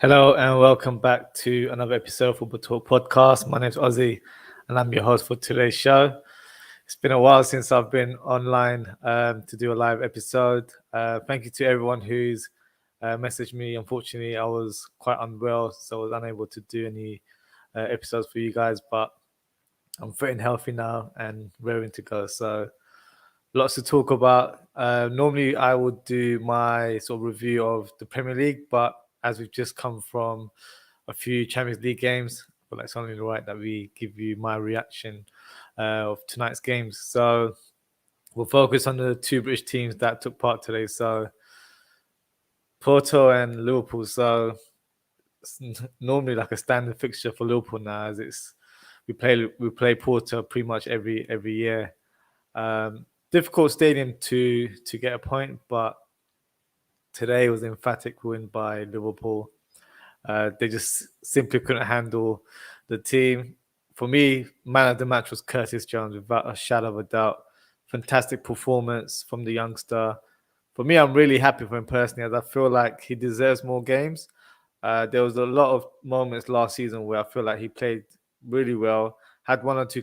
Hello and welcome back to another episode of Football Talk Podcast. My name is Ozzie and I'm your host for today's show. It's been a while since I've been online to do a live episode. Thank you to everyone who's messaged me. Unfortunately, I was quite unwell, so I was unable to do any episodes for you guys, but I'm fit and healthy now and raring to go. So lots to talk about. Normally, I would do my sort of review of the Premier League, but as we've just come from a few Champions League games, I feel like it's only right that we give you my reaction of tonight's games. So we'll focus on the two British teams that took part today. So Porto and Liverpool. So it's normally like a standard fixture for Liverpool now, as we play Porto pretty much every year. Difficult stadium to get a point, but today was an emphatic win by Liverpool. They just simply couldn't handle the team. For me, man of the match was Curtis Jones, without a shadow of a doubt. Fantastic performance from the youngster. For me, I'm really happy for him personally, as I feel like he deserves more games. There was a lot of moments last season where I feel like he played really well, had one or two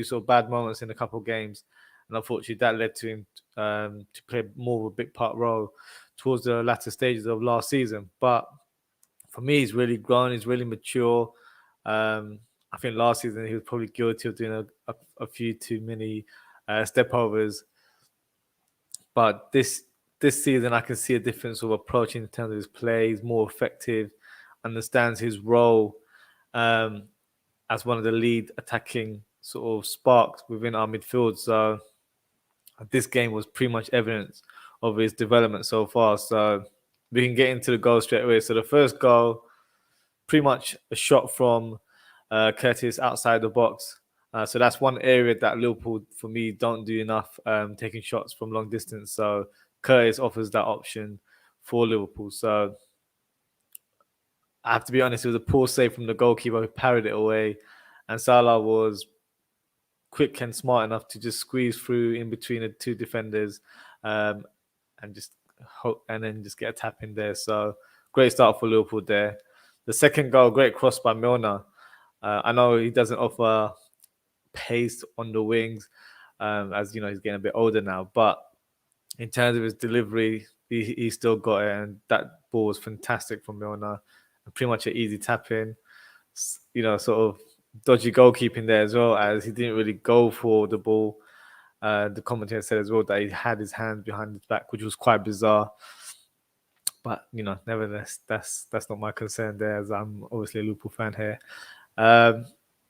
sort of bad moments in a couple of games, and unfortunately that led to him to play more of a big part role towards the latter stages of last season. But for me, he's really grown. He's really mature. I think last season he was probably guilty of doing a few too many stepovers. But this season, I can see a difference of approach in terms of his play. He's more effective, understands his role as one of the lead attacking sort of sparks within our midfield. So this game was pretty much evidence of his development so far. So we can get into the goal straight away. So the first goal, pretty much a shot from Curtis outside the box. So that's one area that Liverpool, for me, don't do enough, taking shots from long distance. So Curtis offers that option for Liverpool. So I have to be honest, it was a poor save from the goalkeeper who parried it away. And Salah was quick and smart enough to just squeeze through in between the two defenders and then just get a tap in there. So great start for Liverpool there. The second goal, great cross by Milner. I know he doesn't offer pace on the wings, as you know, he's getting a bit older now. But in terms of his delivery, he still got it, and that ball was fantastic from Milner, and pretty much an easy tap in. You know, sort of dodgy goalkeeping there as well, as he didn't really go for the ball. The commentator said as well that he had his hands behind his back, which was quite bizarre. But you know, nevertheless, that's not my concern there, as I'm obviously a Liverpool fan here.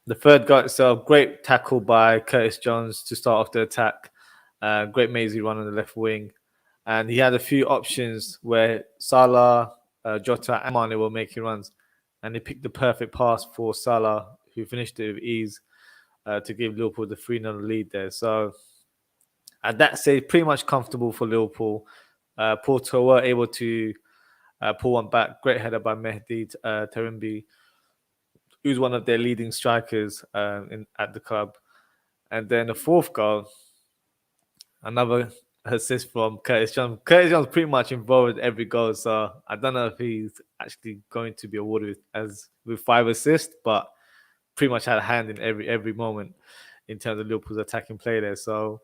The third goal itself, great tackle by Curtis Jones to start off the attack. Great mazy run on the left wing. And he had a few options where Salah, Jota and Mane were making runs. And he picked the perfect pass for Salah, who finished it with ease to give Liverpool the 3-0 lead there. So at that stage, pretty much comfortable for Liverpool. Porto were able to pull one back. Great header by Mehdi Tarimbi, who's one of their leading strikers at the club. And then the fourth goal, another assist from Curtis Jones. Curtis Jones pretty much involved in every goal, so I don't know if he's actually going to be awarded with 5 assists, but pretty much had a hand in every moment in terms of Liverpool's attacking play there. So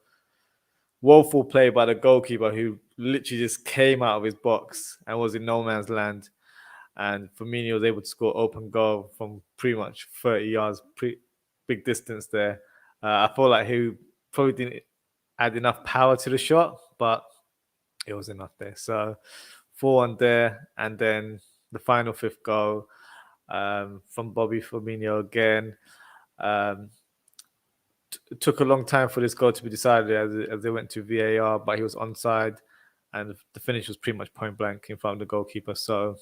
woeful play by the goalkeeper, who literally just came out of his box and was in no man's land. And Firmino was able to score open goal from pretty much 30 yards, big distance there. I feel like he probably didn't add enough power to the shot, but it was enough there. So 4-1 there. And then the final fifth goal from Bobby Firmino again. It took a long time for this goal to be decided as they went to VAR, but he was onside. And the finish was pretty much point blank in front of the goalkeeper. So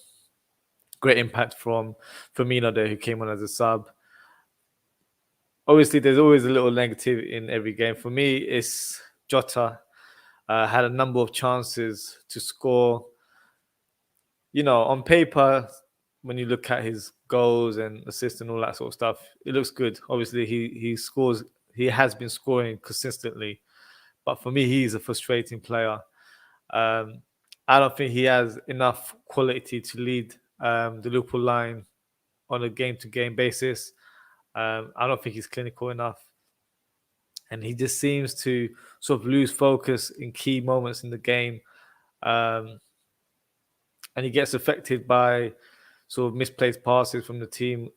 great impact from Firmino there, who came on as a sub. Obviously, there's always a little negative in every game. For me, it's Jota. Had a number of chances to score. You know, on paper, when you look at his goals and assists and all that sort of stuff, it looks good. Obviously, he scores. He has been scoring consistently. But for me, he's a frustrating player. I don't think he has enough quality to lead the Liverpool line on a game-to-game basis. I don't think he's clinical enough. And he just seems to sort of lose focus in key moments in the game. And he gets affected by sort of misplaced passes from the team.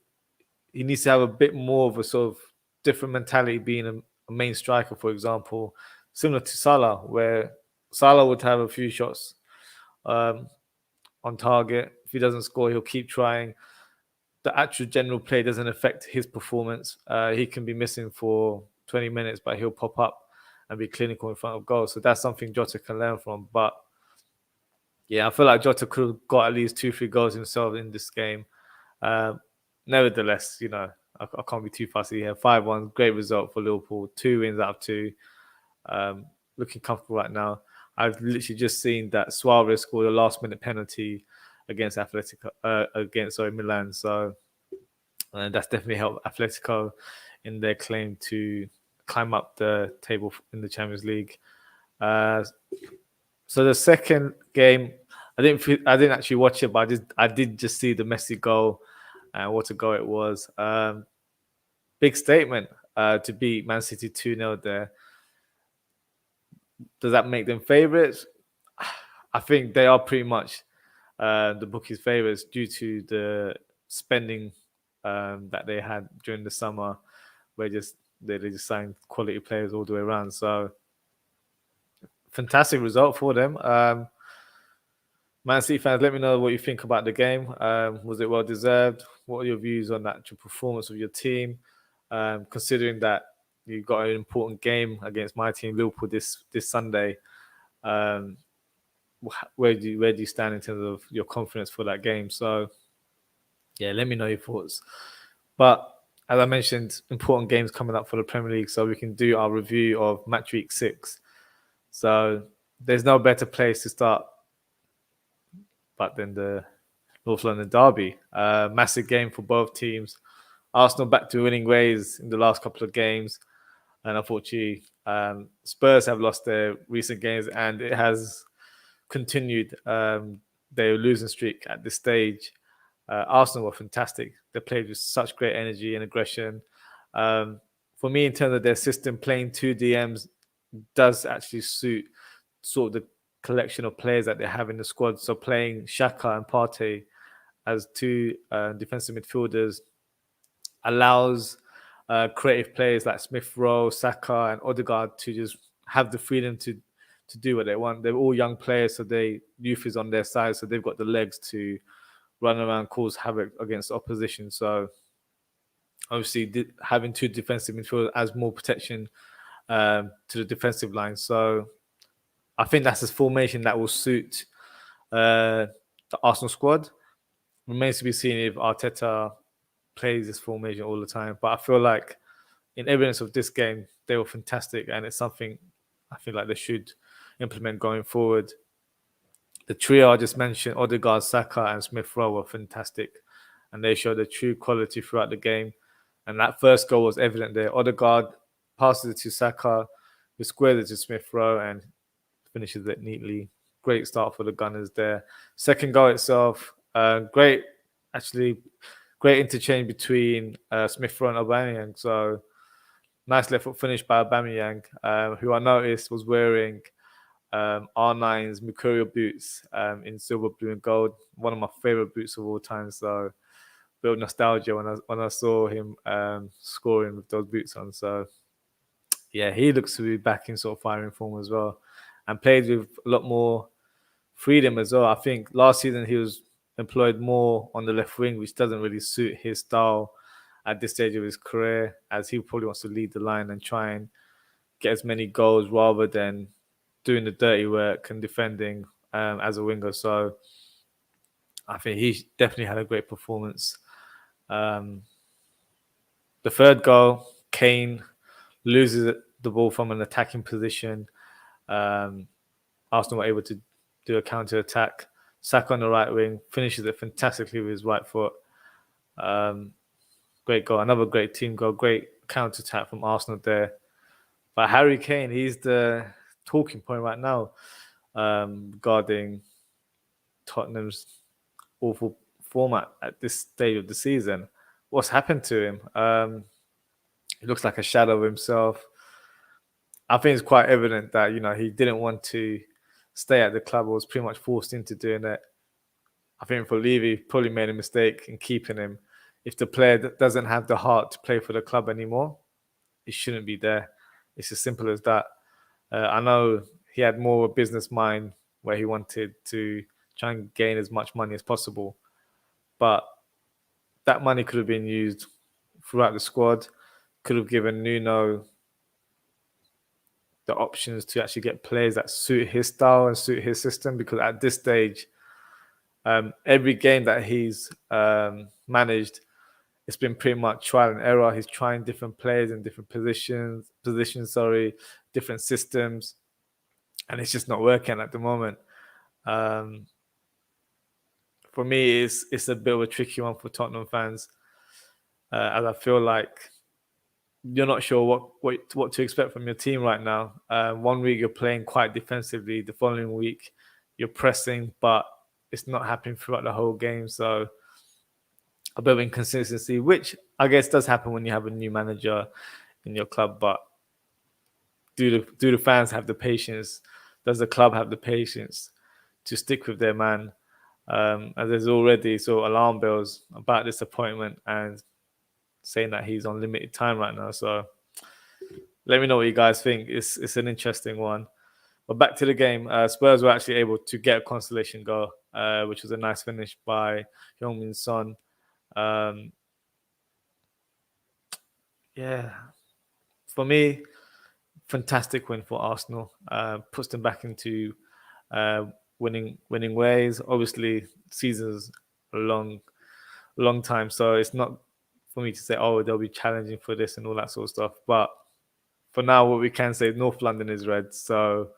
He needs to have a bit more of a sort of different mentality being a main striker, for example, similar to Salah, where Salah would have a few shots on target. If he doesn't score, he'll keep trying. The actual general play doesn't affect his performance. He can be missing for 20 minutes, but he'll pop up and be clinical in front of goal. So that's something Jota can learn from. But yeah, I feel like Jota could have got at least 2-3 goals himself in this game. Nevertheless, I can't be too fussy here. 5-1, great result for Liverpool. 2 wins out of 2. Looking comfortable right now. I've literally just seen that Suarez scored a last-minute penalty against Milan. So that's definitely helped Atletico in their claim to climb up the table in the Champions League. So the second game, I didn't actually watch it, but I did just see the Messi goal, and what a goal it was. Big statement to beat Man City 2-0 there. Does that make them favourites? I think they are pretty much the bookies' favourites due to the spending that they had during the summer, where they just signed quality players all the way around. So fantastic result for them. Man City fans, let me know what you think about the game. Was it well deserved? What are your views on the actual performance of your team? Considering that you've got an important game against my team, Liverpool, this Sunday. Where do you stand in terms of your confidence for that game? So, yeah, let me know your thoughts. But as I mentioned, important games coming up for the Premier League, so we can do our review of match week 6. So there's no better place to start but then the North London derby. Massive game for both teams. Arsenal back to winning ways in the last couple of games. And unfortunately, Spurs have lost their recent games, and it has continued their losing streak at this stage. Arsenal were fantastic. They played with such great energy and aggression. For me, in terms of their system, playing 2 DMs does actually suit sort of the collection of players that they have in the squad. So playing Xhaka and Partey as 2 defensive midfielders allows creative players like Smith Rowe, Saka, and Odegaard to just have the freedom to do what they want. They're all young players, so youth is on their side, so they've got the legs to run around, cause havoc against the opposition. So obviously having 2 defensive midfielders adds more protection to the defensive line. So I think that's a formation that will suit the Arsenal squad. Remains to be seen if Arteta plays this formation all the time. But I feel like in evidence of this game, they were fantastic, and it's something I feel like they should implement going forward. The trio I just mentioned, Odegaard, Saka, and Smith Rowe, were fantastic, and they showed a true quality throughout the game. And that first goal was evident there. Odegaard passes it to Saka, who squares it to Smith Rowe and finishes it neatly. Great start for the Gunners there. Second goal itself, great interchange between Smith Rowe and Aubameyang. So nice left foot finish by Aubameyang, who I noticed was wearing R9's Mercurial boots in silver, blue, and gold. One of my favorite boots of all time. So bit of nostalgia when I saw him scoring with those boots on. So yeah, he looks to be back in sort of firing form as well, and played with a lot more freedom as well. I think last season he was employed more on the left wing, which doesn't really suit his style at this stage of his career, as he probably wants to lead the line and try and get as many goals rather than doing the dirty work and defending as a winger. So I think he definitely had a great performance. The third goal, Kane loses the ball from an attacking position. Arsenal were able to do a counter attack. Saka on the right wing finishes it fantastically with his right foot. Great goal, another great team goal, great counter attack from Arsenal there. But Harry Kane, he's the talking point right now regarding Tottenham's awful format at this stage of the season. What's happened to him? He looks like a shadow of himself. I think it's quite evident that he didn't want to stay at the club, or was pretty much forced into doing it. I think for Levy, probably made a mistake in keeping him. If the player doesn't have the heart to play for the club anymore, he shouldn't be there. It's as simple as that. I know he had more of a business mind where he wanted to try and gain as much money as possible, but that money could have been used throughout the squad, could have given Nuno the options to actually get players that suit his style and suit his system, because at this stage, every game that he's managed, it's been pretty much trial and error. He's trying different players in different positions, different systems, and it's just not working at the moment. For me, it's a bit of a tricky one for Tottenham fans, as I feel like you're not sure what to expect from your team right now. 1 week you're playing quite defensively, the following week you're pressing, but it's not happening throughout the whole game. So a bit of inconsistency, which I guess does happen when you have a new manager in your club. But do the fans have the patience? Does the club have the patience to stick with their man? And there's already sort of alarm bells about this appointment and saying that he's on limited time right now. So let me know what you guys think. It's an interesting one. But back to the game, Spurs were actually able to get a consolation goal, which was a nice finish by Heung-min Son. Yeah, for me, fantastic win for Arsenal. Puts them back into winning ways. Obviously, season's a long time, so it's not for me to say, oh, they'll be challenging for this and all that sort of stuff. But for now, what we can say, North London is red. So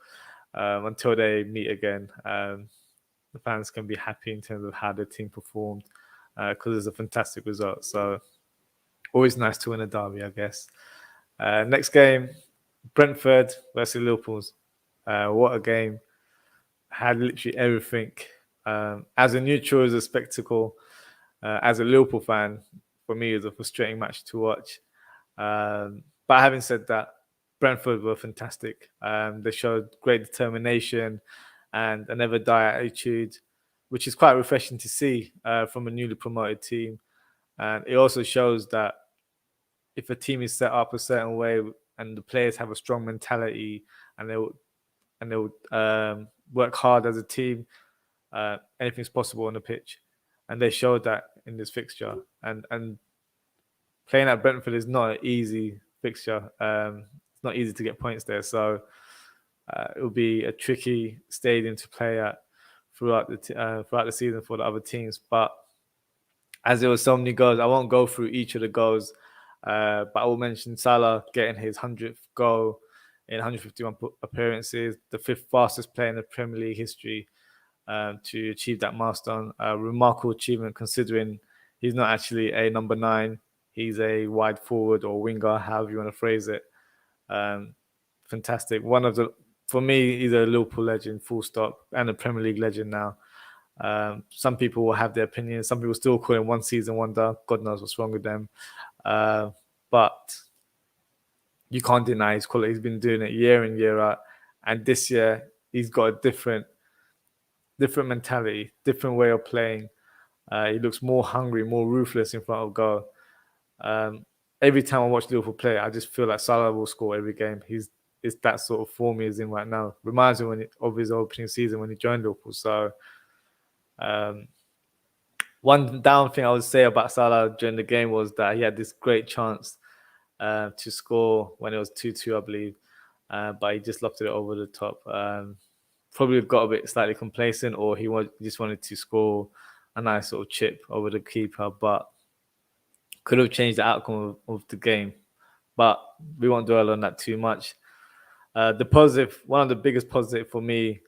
until they meet again, the fans can be happy in terms of how the team performed, because it's a fantastic result. So always nice to win a derby, I guess. Next game, Brentford versus Liverpool's. What a game. Had literally everything. As a neutral, it was a spectacle. As a Liverpool fan, for me, it was a frustrating match to watch. But having said that, Brentford were fantastic. They showed great determination and a never die attitude, which is quite refreshing to see from a newly promoted team. And it also shows that if a team is set up a certain way and the players have a strong mentality and they'll work hard as a team, anything's possible on the pitch. And they showed that in this fixture. And playing at Brentford is not an easy fixture. It's not easy to get points there. So it will be a tricky stadium to play at throughout the season for the other teams. But as there were so many goals, I won't go through each of the goals, but I will mention Salah getting his 100th goal in 151 appearances, the 5th fastest player in the Premier League history to achieve that milestone. Remarkable achievement considering he's not actually a number 9. He's a wide forward or winger, however you want to phrase it. Fantastic. For me, he's a Liverpool legend, full stop, and a Premier League legend now. Some people will have their opinions. Some people still call him one season wonder. God knows what's wrong with them. But you can't deny his quality. He's been doing it year in, year out. And this year, he's got a different mentality, different way of playing. He looks more hungry, more ruthless in front of goal. Every time I watch Liverpool play, I just feel like Salah will score every game. It's that sort of form he's in right now. Reminds me of his opening season when he joined Liverpool. So one down thing I would say about Salah during the game was that he had this great chance to score when it was 2-2, I believe. But he just lofted it over the top. Probably got a bit slightly complacent, or he just wanted to score a nice sort of chip over the keeper, but could have changed the outcome of the game. But we won't dwell on that too much. One of the biggest positive for me,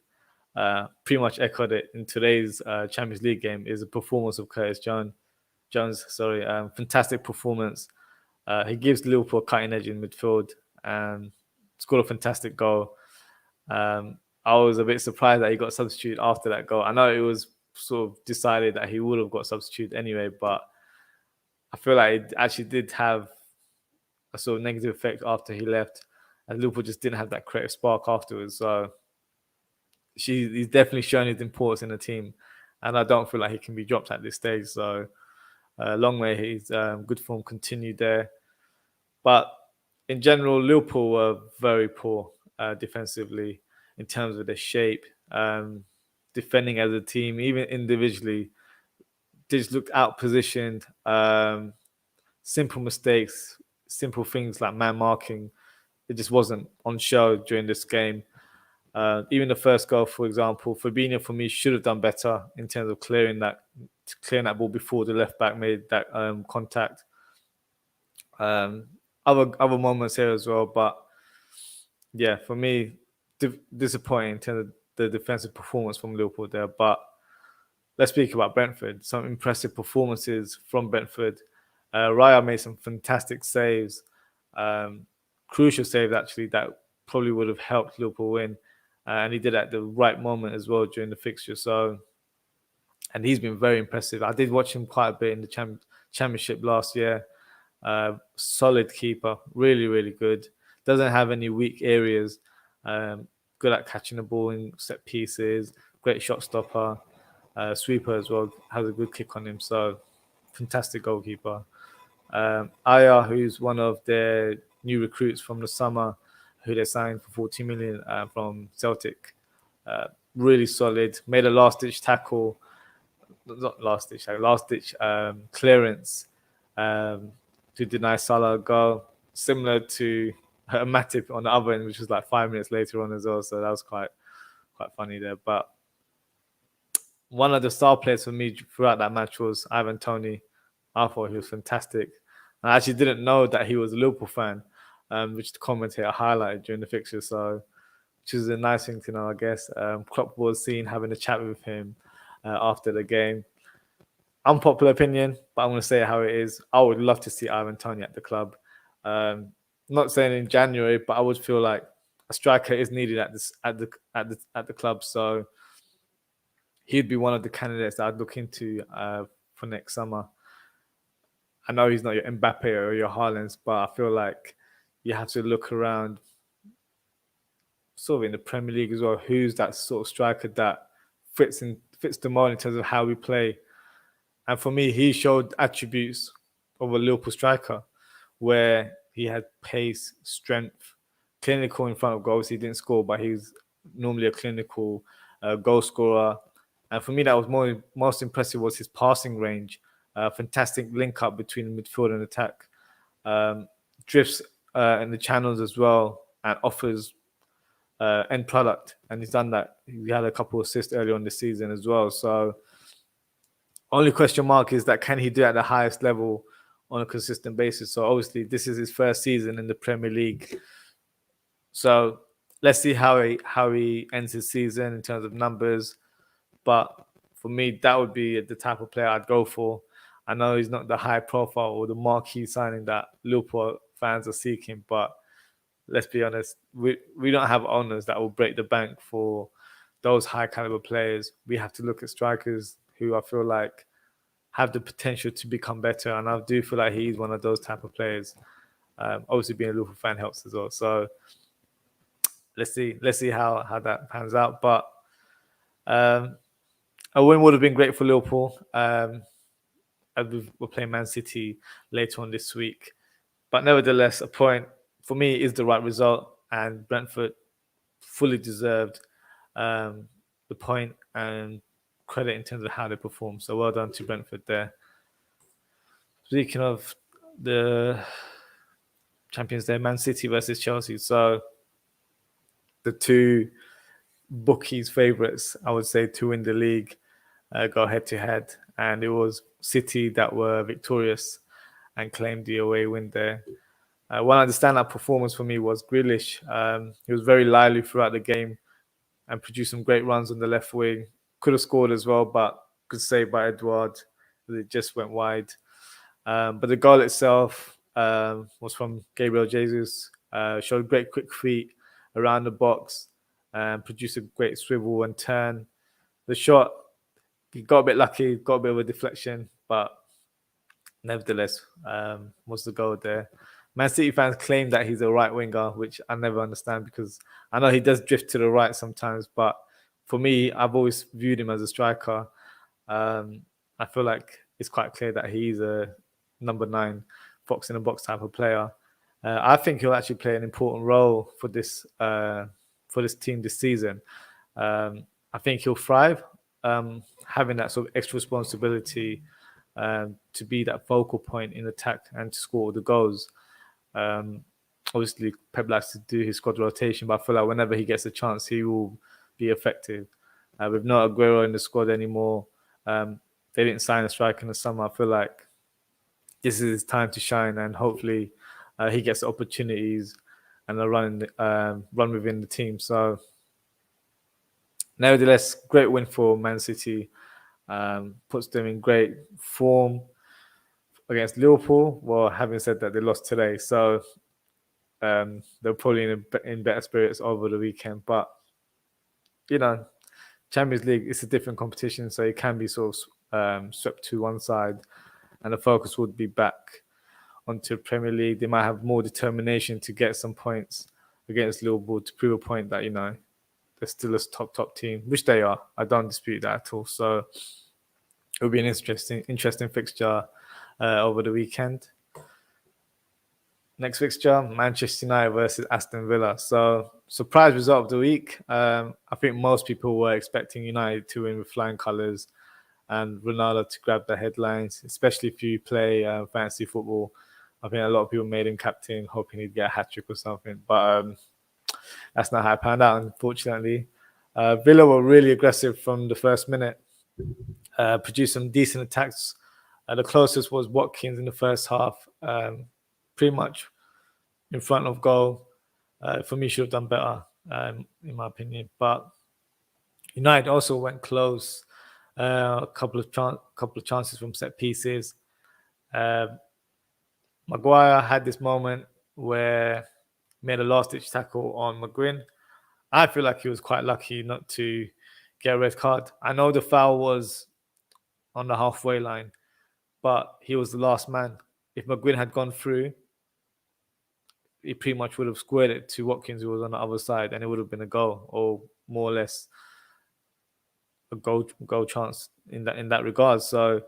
pretty much echoed it in today's Champions League game, is the performance of Curtis Jones. Fantastic performance. He gives Liverpool a cutting edge in midfield and scored a fantastic goal. I was a bit surprised that he got substituted after that goal. I know it was sort of decided that he would have got substituted anyway. But I feel like it actually did have a sort of negative effect after he left, and Liverpool just didn't have that creative spark afterwards. So he's definitely shown his importance in the team, and I don't feel like he can be dropped at this stage. So long may his good form continue there. But in general, Liverpool were very poor defensively in terms of their shape. Defending as a team, even individually, they just looked out positioned. Simple mistakes, simple things like man marking, it just wasn't on show during this game. Even the first goal, for example, Fabinho for me should have done better in terms of clearing that ball before the left back made that contact. Other moments here as well, but yeah, for me, disappointing in terms of the defensive performance from Liverpool there. But let's speak about Brentford. Some impressive performances from Brentford. Raya made some fantastic saves, crucial saves actually that probably would have helped Liverpool win, and he did it at the right moment as well during the fixture. So, and he's been very impressive. I did watch him quite a bit in the championship last year. Solid keeper, really, really good. Doesn't have any weak areas. Good at catching the ball in set pieces. Great shot stopper. Sweeper as well. Has a good kick on him. So, fantastic goalkeeper. Aya, who's one of their new recruits from the summer, who they signed for 40 million from Celtic. Really solid. Made a last-ditch tackle. Not last-ditch, last-ditch clearance to deny Salah a goal, similar to Matip on the other end, which was like 5 minutes later on as well. So that was quite funny there. But one of the star players for me throughout that match was Ivan Toney. I thought he was fantastic. I actually didn't know that he was a Liverpool fan, which the commentator highlighted during the fixture. So, which is a nice thing to know, I guess. Klopp was seen having a chat with him after the game. Unpopular opinion, but I'm going to say it how it is. I would love to see Ivan Toney at the club. Not saying in January, but I would feel like a striker is needed at the club. So he'd be one of the candidates that I'd look into for next summer. I know he's not your Mbappe or your Haalands, but I feel like you have to look around, sort of in the Premier League as well. Who's that sort of striker that fits the mold in terms of how we play? And for me, he showed attributes of a Liverpool striker, where he had pace, strength, clinical in front of goals. He didn't score, but he's normally a clinical goal scorer. And for me, that was most impressive was his passing range. Fantastic link up between midfield and attack. Drifts in the channels as well, and offers end product. And he's done that. He had a couple of assists early on this season as well. So only question mark is that can he do it at the highest level on a consistent basis? So obviously this is his first season in the Premier League. So let's see how he ends his season in terms of numbers. But for me, that would be the type of player I'd go for. I know he's not the high profile or the marquee signing that Liverpool fans are seeking, but let's be honest, we don't have owners that will break the bank for those high caliber players. We have to look at strikers who I feel like have the potential to become better, and I do feel like he's one of those type of players. Obviously, being a Liverpool fan helps as well. So let's see how that pans out. But a win would have been great for Liverpool. We're playing Man City later on this week, but nevertheless, a point for me is the right result, and Brentford fully deserved the point and credit in terms of how they perform. So well done to Brentford there. Speaking of the champions there, Man City versus Chelsea. So the two bookies' favourites, I would say, to win the league go head to head, and it was City that were victorious and claimed the away win there. One of the standout performance for me was Grealish. He was very lively throughout the game and produced some great runs on the left wing. Could have scored as well, but good save by Edouard. It just went wide. But the goal itself was from Gabriel Jesus. Showed great quick feet around the box and produced a great swivel and turn. The shot he got a bit lucky, got a bit of a deflection, but nevertheless, was the goal there. Man City fans claim that he's a right winger, which I never understand because I know he does drift to the right sometimes, but for me, I've always viewed him as a striker. I feel like it's quite clear that he's a number 9 box in a box type of player. I think he'll actually play an important role for this team this season. I think he'll thrive having that sort of extra responsibility to be that focal point in attack and to score the goals. Obviously, Pep likes to do his squad rotation, but I feel like whenever he gets a chance, he will be effective. With no Aguero in the squad anymore, they didn't sign a striker in the summer. I feel like this is his time to shine, and hopefully he gets opportunities and a run within the team. So, nevertheless, great win for Man City. Puts them in great form against Liverpool. Well, having said that, they lost today, so they're probably in better spirits over the weekend. But Champions League is a different competition, so it can be sort of swept to one side, and the focus would be back onto Premier League. They might have more determination to get some points against Liverpool to prove a point that they're still a top team, which they are. I don't dispute that at all. So it'll be an interesting fixture over the weekend. Next fixture, Manchester United versus Aston Villa. So, surprise result of the week. I think most people were expecting United to win with flying colours and Ronaldo to grab the headlines, especially if you play fantasy football. I think a lot of people made him captain, hoping he'd get a hat-trick or something. But that's not how it panned out, unfortunately. Villa were really aggressive from the first minute, produced some decent attacks. The closest was Watkins in the first half, pretty much in front of goal. For me, should have done better, in my opinion. But United also went close. A couple of chances from set pieces. Maguire had this moment where he made a last-ditch tackle on McGuinn. I feel like he was quite lucky not to get a red card. I know the foul was on the halfway line, but he was the last man. If McGuinn had gone through, he pretty much would have squared it to Watkins, who was on the other side, and it would have been a goal, or more or less a goal chance in that regard. So,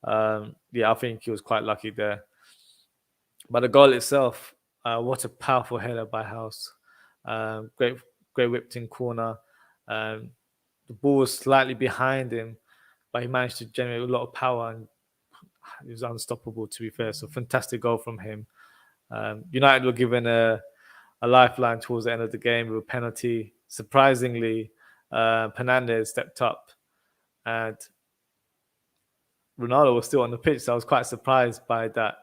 I think he was quite lucky there. But the goal itself, what a powerful header by House. Great whipped in corner. The ball was slightly behind him, but he managed to generate a lot of power, and he was unstoppable, to be fair. So fantastic goal from him. United were given a lifeline towards the end of the game with a penalty. Surprisingly, Fernandes stepped up, and Ronaldo was still on the pitch. So I was quite surprised by that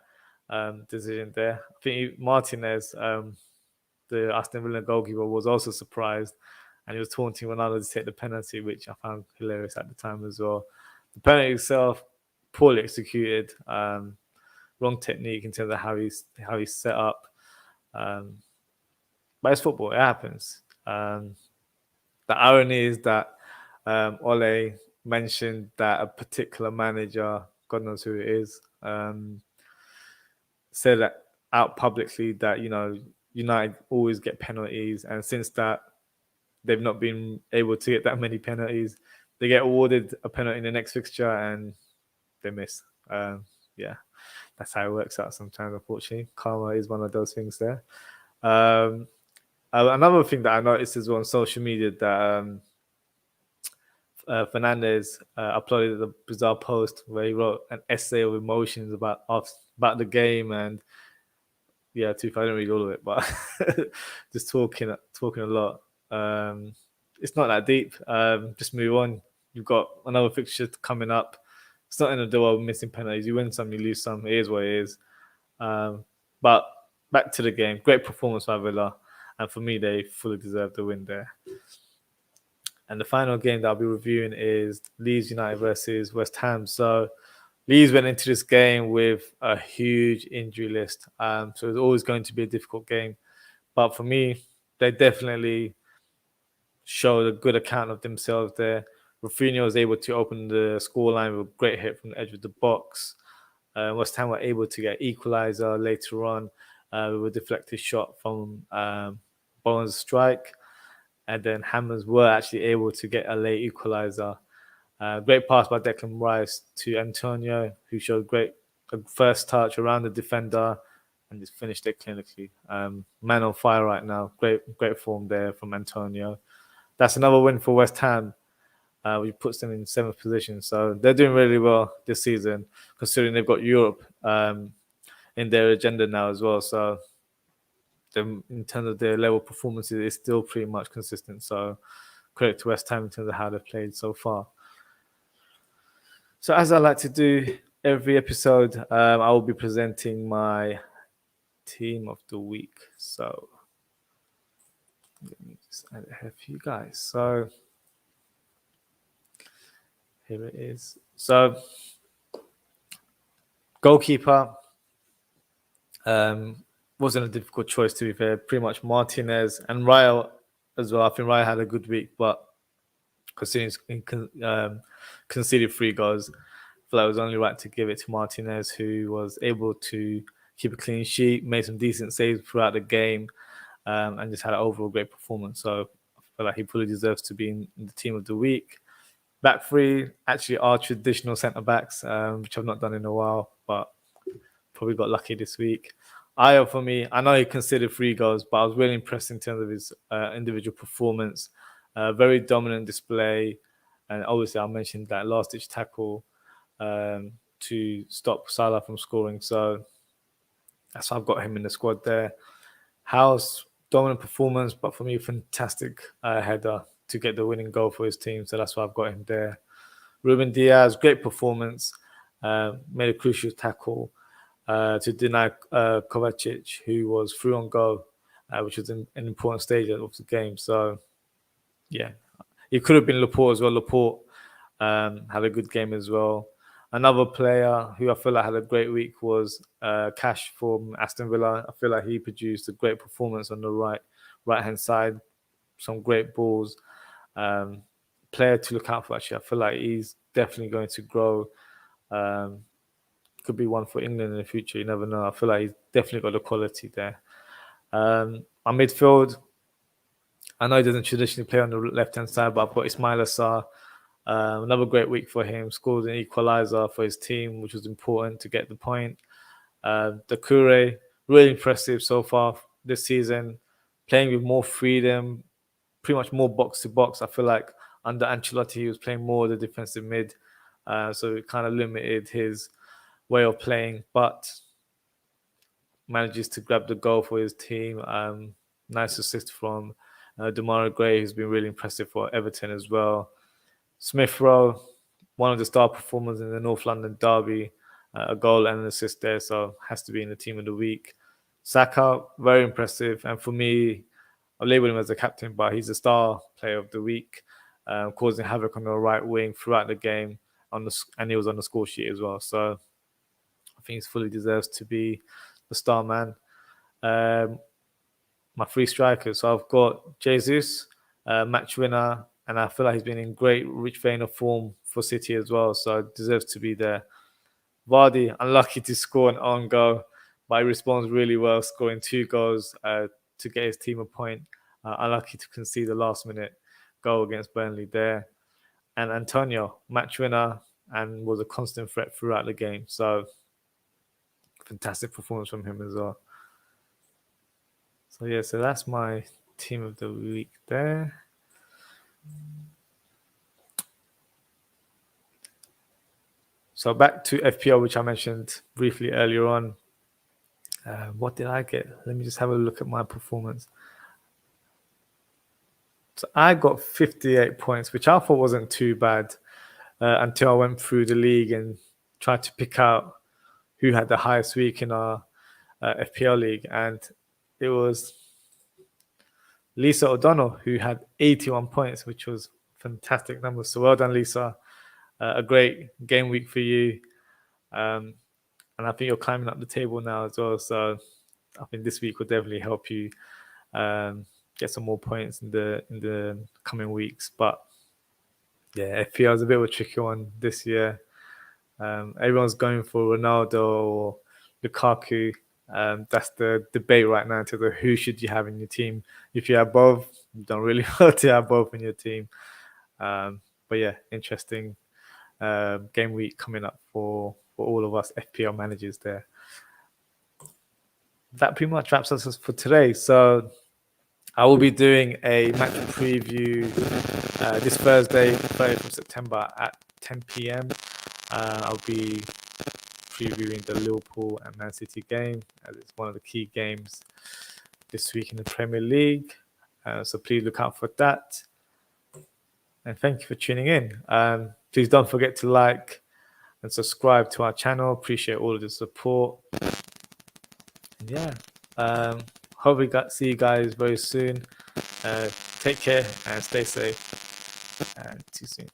decision there. I think Martinez, the Aston Villa goalkeeper, was also surprised, and he was taunting Ronaldo to take the penalty, which I found hilarious at the time as well. The penalty itself, poorly executed, wrong technique in terms of how he's set up. But it's football; it happens. The irony is that Ole mentioned that a particular manager, God knows who it is, said that out publicly that United always get penalties, and since that they've not been able to get that many penalties, they get awarded a penalty in the next fixture and they miss. That's how it works out sometimes, unfortunately. Karma is one of those things there. Another thing that I noticed as well on social media that Fernandes uploaded a bizarre post where he wrote an essay of emotions about the game, and I didn't read all of it, but just talking a lot. It's not that deep. Just move on. You've got another fixture coming up. It's not in the world missing penalties. You win some, you lose some. It is what it is. But back to the game. Great performance by Villa, and for me, they fully deserve the win there. And the final game that I'll be reviewing is Leeds United versus West Ham. So Leeds went into this game with a huge injury list. So it's always going to be a difficult game. But for me, they definitely showed a good account of themselves there. Rafinha was able to open the scoreline with a great hit from the edge of the box. West Ham were able to get equaliser later on with a deflected shot from Bowen's strike. And then Hammers were actually able to get a late equaliser. Great pass by Declan Rice to Antonio, who showed great first touch around the defender and just finished it clinically. Man on fire right now. Great form there from Antonio. That's another win for West Ham, which puts them in 7th position. So they're doing really well this season, considering they've got Europe in their agenda now as well. So in terms of their level of performances, it's still pretty much consistent. So credit to West Ham in terms of how they've played so far. So as I like to do every episode, I will be presenting my team of the week. So let me just add it here for you guys. So here it is. So goalkeeper wasn't a difficult choice, to be fair. Pretty much Martinez and Raya as well. I think Raya had a good week, but considering he conceded 3 goals, I feel like it was only right to give it to Martinez, who was able to keep a clean sheet, made some decent saves throughout the game, and just had an overall great performance. So I feel like he fully deserves to be in the team of the week. Back 3 actually are traditional centre-backs, which I've not done in a while, but probably got lucky this week. Ayo, for me, I know he conceded 3 goals, but I was really impressed in terms of his individual performance. Very dominant display. And obviously, I mentioned that last-ditch tackle to stop Salah from scoring. So that's why I've got him in the squad there. House, dominant performance, but for me, fantastic header to get the winning goal for his team. So that's why I've got him there. Ruben Diaz, great performance. Made a crucial tackle to deny Kovacic, who was through on goal, which was an important stage of the game. So, yeah, it could have been Laporte as well. Laporte had a good game as well. Another player who I feel like had a great week was Cash from Aston Villa. I feel like he produced a great performance on the right-hand side. Some great balls. Player to look out for, actually. I feel like he's definitely going to grow. Could be one for England in the future. You never know. I feel like he's definitely got the quality there. My midfield, I know he doesn't traditionally play on the left-hand side, but I've got Ismail Assar. Another great week for him. Scored an equaliser for his team, which was important to get the point. Doucouré, really impressive so far this season. Playing with more freedom, pretty much more box-to-box. I feel like under Ancelotti, he was playing more of the defensive mid. So it kind of limited his way of playing, but manages to grab the goal for his team. Nice assist from Demarai Gray, who's been really impressive for Everton as well. Smith Rowe, one of the star performers in the North London derby, a goal and an assist there, so has to be in the team of the week. Saka, very impressive, and for me, I label him as a captain, but he's a star player of the week, causing havoc on the right wing throughout the game, and he was on the score sheet as well. So I think he fully deserves to be the star man. My 3 strikers. So I've got Jesus, match winner, and I feel like he's been in great, rich vein of form for City as well, so deserves to be there. Vardy, unlucky to score an own goal, but he responds really well, scoring 2 goals to get his team a point. Unlucky to concede the last-minute goal against Burnley there. And Antonio, match winner, and was a constant threat throughout the game. So fantastic performance from him as well. So yeah, so that's my team of the week there. So back to FPL, which I mentioned briefly earlier on. What did I get? Let me just have a look at my performance. So I got 58 points, which I thought wasn't too bad until I went through the league and tried to pick out who had the highest week in our FPL league. And it was Lisa O'Donnell, who had 81 points, which was fantastic numbers. So well done, Lisa. A great game week for you. And I think you're climbing up the table now as well. So I think this week will definitely help you get some more points in the coming weeks. But Yeah, FPL is a bit of a tricky one this year. Everyone's going for Ronaldo or Lukaku. That's the debate right now to the who should you have in your team. If you have both, you don't really want to have both in your team. But yeah, interesting game week coming up for all of us FPL managers there. That pretty much wraps us for today. So I will be doing a match preview this Thursday, 30th of September at 10 p.m. I'll be previewing the Liverpool and Man City game, as it's one of the key games this week in the Premier League. So please look out for that. And thank you for tuning in. Please don't forget to like and subscribe to our channel. Appreciate all of the support. And yeah, hope we see you guys very soon. Take care and stay safe. And see you soon.